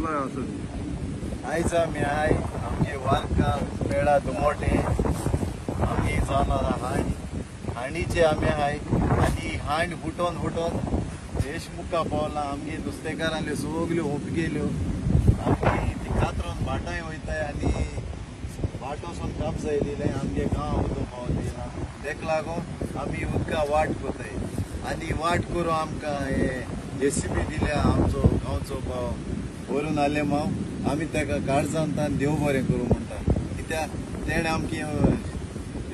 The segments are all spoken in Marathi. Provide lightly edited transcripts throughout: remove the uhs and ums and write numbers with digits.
कसलो असं आयज आमी आमगे वालका मेळा दुमोटे आमी जावन हांडीचे आमी आनी हांड फुटोन देश मुक्का पावला आमगे नुस्तेकारांल्यो सगल्यो ओप गेल्यो आमी ती कातरून भाटाय वयताय आनी भाटोसून कापस येयलेले आमगे गांव उदक पावलेला तेका लागून आमी उदका वाट कोताय आनी वाट करून आमकां हे JCB दिल्या आमचो गांवचो भाव व्हरून आले माव आमी तेका काळजांतान देव बरें करूं म्हणटा कित्याक तेणें आमगे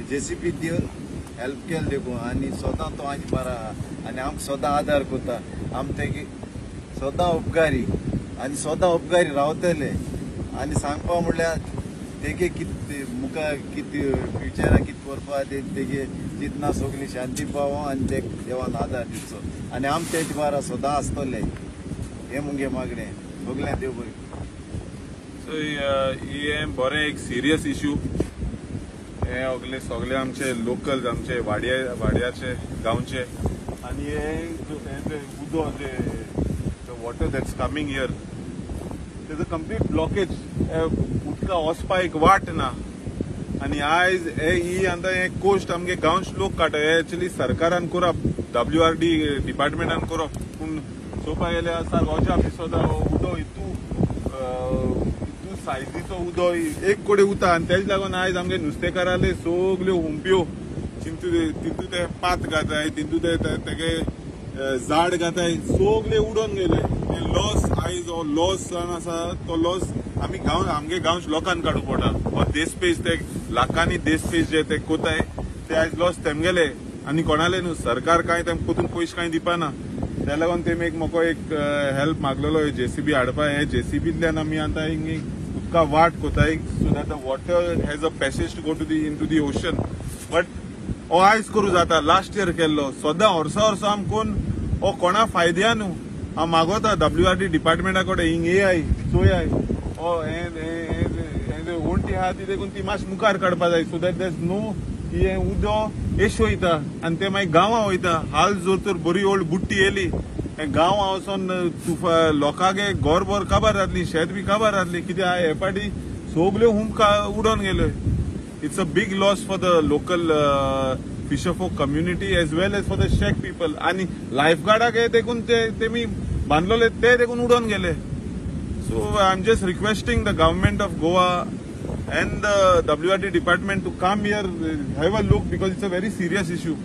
JCB दिवन हेल्प केलें देखून आनी सोदां तो आनी बरा आनी आमकां सोदां आदार कोता आमी तेगे सोदां उपकारी आनी सोदां उपकारी रावतले आनी सांगपा म्हणल्यार तेगे कितें मुखार कितें फ्युचराक कितें करपा तेगे चिंतना सगळी शांती पावो आनी ते देवान आदार दिवचो आनी आमी तेजे बारा सोदां आसतले हे मुगे मागणें सगळ्यांक देव बरें सो हे बरें एक सिरियस इश्यू हे सगळे आमचे लोकल आमचे वाड्याचे गांवचे आनी हे उदक जे वॉटर दॅट्स कमिंग हियर तेज अ कंप्लीट ब्लॉकेज उदका वचपा एक वाट ना आनी आयज ही आतां हे कोस्ट आमगे गांवचे लोक काडटा हे एक्चुअली सरकारान करप WRD डिपार्टमेंटान करप पूण चोवपा गेल्यार सारकोच्या ऑफिसांत उदक हितू सायजीचो उदक एक कडेन उरता आनी तेज लागून आयज आमगे नुस्तेकाराले सगल्यो हुंप्यो तितू ते पात घाताय तितू तेगे झाड घाताय सगळे उडोवन गेले लॉस आयज हो लॉस जावन आसा तो लॉस आमगे गांवच्या लोकांक काडूं पडटा हो देशपेज ते लाखांनी देशपेज जे ते कोताय ते आयज लॉस तेमगेले आनी कोणाले न्हू सरकार कांय तेम पोतून पयशे कांय दिपाना त्या लागून तेमी म्हाका एक हेल्प मागलेलो JCB हाडपा हे JCBंतल्यान आमी आतां उदका वाट कोताय so that the water has a passage to go to into the ocean but हो आयज करूं जाता लास्ट इयर केल्लो सोदां वर्सा आम कोण हो कोणा फायद्या न्हू हांव मागोता WRD डिपार्टमेंटा कडेन हिंग येयाय चोयाय हो हे ओंटी आहा ती देखून ती मातशी मुखार काडपा जाय सो दॅट देर नो हे उदक एश वयता आनी ते मागीर गांवां वयता हाल जोर तर बरी ओल्ड बुट्टी येयली गांवां वचोन लोकांगे घरभर काबार जातली शेत बी काबार जातली कित्याक हे फाटी सगल्यो हुंप उडोवन गेल्यो it's a big loss for the local fisher folk community as well as for the shack people आनी लायफगार्डाक हे देखून तेमी बांदलोले ते देखून उडोवन गेले so I am just requesting the government of Goa and the WRD department to come here, have a look because it's a very serious issue.